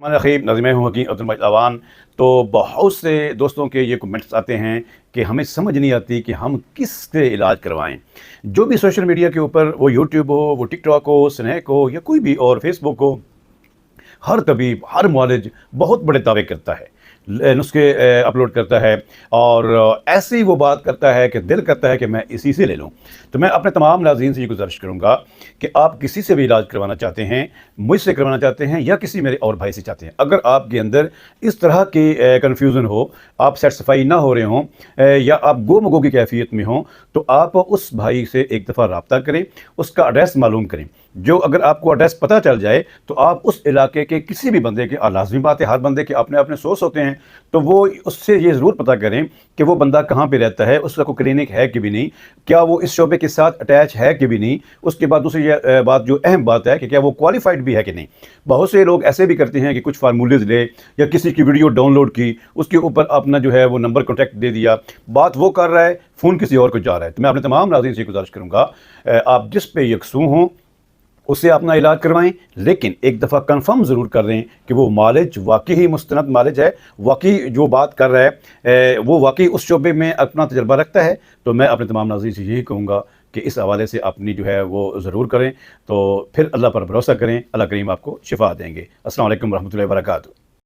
रहीम नाज़िम हूँ हकीम अब्दुल मजीद अवान। तो बहुत से दोस्तों के ये कमेंट्स आते हैं कि हमें समझ नहीं आती कि हम किस से इलाज करवाएं। जो भी सोशल मीडिया के ऊपर, वो यूट्यूब हो, वो टिकटॉक हो, स्नैक हो, या कोई भी और फेसबुक हो, हर तबीब, हर मुआलिज बहुत बड़े दावे करता है, नुस्खे अपलोड करता है, और ऐसे ही वो बात करता है कि दिल करता है कि मैं इसी से ले लूँ। तो मैं अपने तमाम नाज़रीन से ये गुजारिश करूँगा कि आप किसी से भी इलाज करवाना चाहते हैं, मुझसे करवाना चाहते हैं या किसी मेरे और भाई से चाहते हैं, अगर आपके अंदर इस तरह की कन्फ्यूज़न हो, आप सेटिस्फाई ना हो रहे हों, या आप गो-मगो की कैफियत में हों, तो आप उस भाई से एक दफ़ा रब्ता करें, उसका एड्रेस मालूम करें। जो अगर आपको एड्रेस पता चल जाए तो आप उस इलाके के किसी भी बंदे के, लाज़मी बात है हर बंदे के अपने अपने सोर्स होते हैं, तो वो उससे ये ज़रूर पता करें कि वो बंदा कहाँ पे रहता है, उसका कोई क्लिनिक है कि भी नहीं, क्या वो इस शोबे के साथ अटैच है कि भी नहीं। उसके बाद दूसरी ये बात जो अहम बात है कि क्या वो क्वालिफाइड भी है कि नहीं। बहुत से लोग ऐसे भी करते हैं कि कुछ फार्मूलेज ले या किसी की वीडियो डाउनलोड की, उसके ऊपर अपना जो है वो नंबर कॉन्टैक्ट दे दिया, बात वो कर रहा है, फ़ोन किसी और को जा रहा है। तो मैं अपने तमाम नाज़रीन से गुजारिश करूँगा, आप जिस पे यकसू हों उससे अपना इलाज करवाएं, लेकिन एक दफ़ा कंफर्म ज़रूर कर दें कि वो मालिज वाकई ही मुस्तनद मालिज है, वाकई जो बात कर रहा है वो वाकई उस शोबे में अपना तजर्बा रखता है। तो मैं अपने तमाम नाज़रीन से यही कहूँगा कि इस हवाले से अपनी जो है वो ज़रूर करें, तो फिर अल्लाह पर भरोसा करें, अल्लाह करीम आपको शिफा देंगे। अस्सलाम वालेकुम रहमतुल्लाहि व बरकातहू।